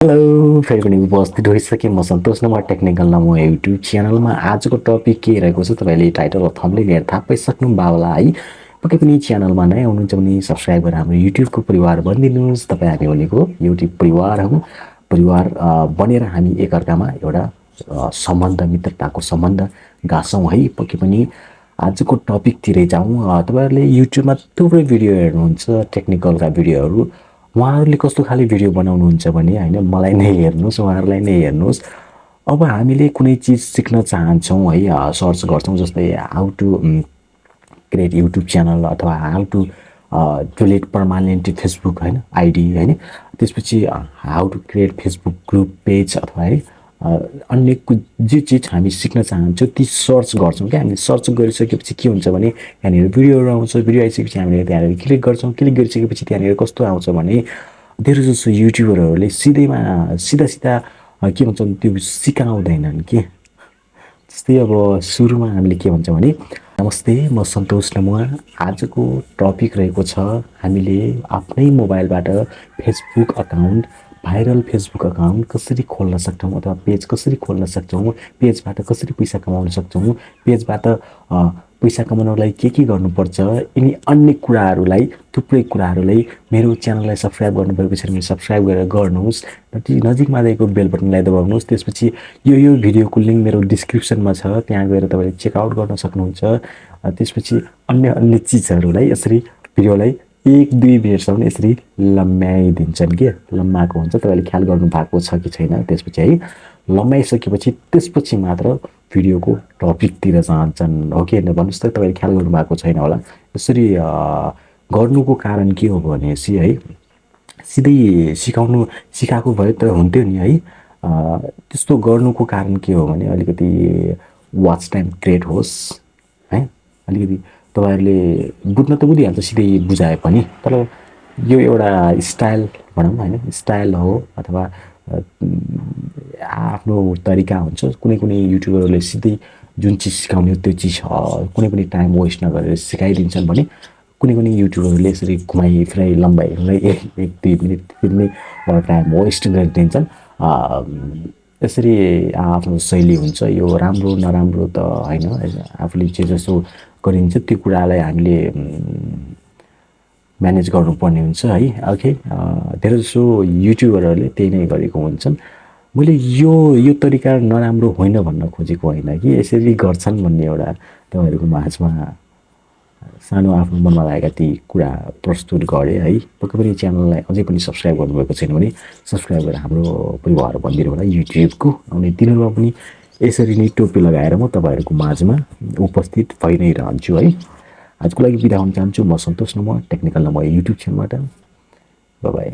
Hello फेरि पनि उपस्थित भइसकेँ म सन्तोष नमुवा टेक्निकल नमुवा युट्युब च्यानलमा। आजको टपिक के रहेको छ तपाईँले टाइटल र थम्बनेल हेरेर थाहा पाइसक्नु भयो होला है। पक्कै पनि च्यानलमा नयाँ हुनुहुन्छ भने सब्सक्राइब गरेर हाम्रो युट्युबको परिवार बनिदिनुहोस्। तपाईँ हामी भनेको युट्युब परिवार हौँ। परिवार बनेर हामी एकअर्कामा एउटा सम्बन्ध, मित्रताको सम्बन्ध गाँच्छौँ है। पक्कै पनि आजको टपिकतिरै जाउँ। तपाईँहरूले युट्युबमा थुप्रै भिडियो हेर्नुहुन्छ, टेक्निकलका भिडियोहरू। उहाँहरूले कस्तो खाले भिडियो बनाउनुहुन्छ भने होइन, मलाई नै हेर्नुहोस्, उहाँहरूलाई नै हेर्नुहोस्। अब हामीले कुनै चिज सिक्न चाहन्छौँ है, सर्च गर्छौँ, जस्तै how to create YouTube channel अथवा how to delete permanently Facebook होइन आइडी होइन। त्यसपछि how to create Facebook group page अथवा है अन्य जे चिज हामी सिक्न चाहन्छौँ ती सर्च गर्छौँ क्या। हामीले सर्च गरिसकेपछि के हुन्छ भने त्यहाँनिर भिडियोहरू आउँछ। भिडियो आइसकेपछि हामीले त्यहाँनिर क्लिक गर्छौँ। क्लिक गरिसकेपछि त्यहाँनिर कस्तो आउँछ भने धेरै जसो युट्युबरहरूले सिधा के भन्छन्, त्यो सिकाउँदैनन् के। जस्तै अब सुरुमा हामीले के भन्छ भने नमस्ते, म सन्तोष नमुवा। आजको टपिक रहेको छ हामीले आफ्नै मोबाइलबाट Facebook account, viral Facebook account कसरी खोल्न सक्छौँ अथवा पेज कसरी खोल्न सक्छौँ, पेजबाट कसरी पैसा कमाउन सक्छौँ, पेजबाट पैसा कमाउनलाई के गर्नुपर्छ, यिनी अन्य कुराहरूलाई, थुप्रै कुराहरूलाई मेरो च्यानललाई सब्सक्राइब गर्नुभएको छ भने सब्सक्राइब गरेर गर्नुहोस्। नजिकमा रहेको बेल बटनलाई दबाउनुहोस्। त्यसपछि यो भिडियोको लिङ्क मेरो डिस्क्रिप्सनमा छ, त्यहाँ गएर तपाईँले चेकआउट गर्न सक्नुहुन्छ। त्यसपछि अन्य चिजहरूलाई यसरी भिडियोलाई 1-2 मिनटसम्म यसरी लम्ब्याइदिन्छन् के। लम्बाएको हुन्छ, तपाईँले ख्याल गर्नु भएको छ कि छैन। त्यसपछि है लम्बाइसकेपछि त्यसपछि मात्र भिडियोको टपिकतिर जान्छन्, हो कि होइन भन्नुहोस् त। तपाईँले ख्याल गर्नु भएको छैन होला। यसरी गर्नुको कारण के हो भनेपछि है, सिधै सिकाएको भए त हुन्थ्यो नि है। त्यस्तो गर्नुको कारण के हो भने अलिकति वाच टाइम क्रिएट होस् है। अलिकति तपाईँहरूले बुझ्न त बुझिहाल्छ सिधै बुझाए पनि, तर यो एउटा स्टाइल भनौँ होइन, स्टाइल हो अथवा आफ्नो तरिका हुन्छ। कुनै युट्युबरहरूले सिधै जुन चिज सिकाउने त्यो चिज कुनै पनि टाइम वेस्ट नगरेर सिकाइदिन्छन् भने कुनै युट्युबरहरूले यसरी घुमाइ फिराइ लम्बाइ 1-2 मिनट त्यसरी नै टाइम वेस्ट गरिदिन्छन्। यसरी आफ्नो शैली हुन्छ। यो राम्रो नराम्रो त होइन, आफूले जे जसो गरिन्छ त्यो कुरालाई हामीले म्यानेज गर्नुपर्ने हुन्छ है। ओके, धेरै जसो युट्युबरहरूले त्यही नै गरेको हुन्छन्। मैले यो तरिका नराम्रो होइन भन्न खोजेको होइन कि यसरी गर्छन् भन्ने एउटा तपाईँहरूको माझमा सानो आफ्नो मनमा लागेका ती कुरा प्रस्तुत गरेँ है। पक्कै पनि च्यानललाई अझै पनि सब्सक्राइब गर्नुभएको छैन भने सब्सक्राइब गरेर हाम्रो परिवार बनिदिनु होला युट्युबको। आउने दिनहरूमा पनि यसरी नै टोपी लगाएर म तपाईँहरूको माझमा उपस्थित भइ नै रहन्छु है। आजको लागि बिदा हुन चाहन्छु। म सन्तोष नमुवा, टेक्निकल नमुवा युट्युब च्यानलबाट। By by.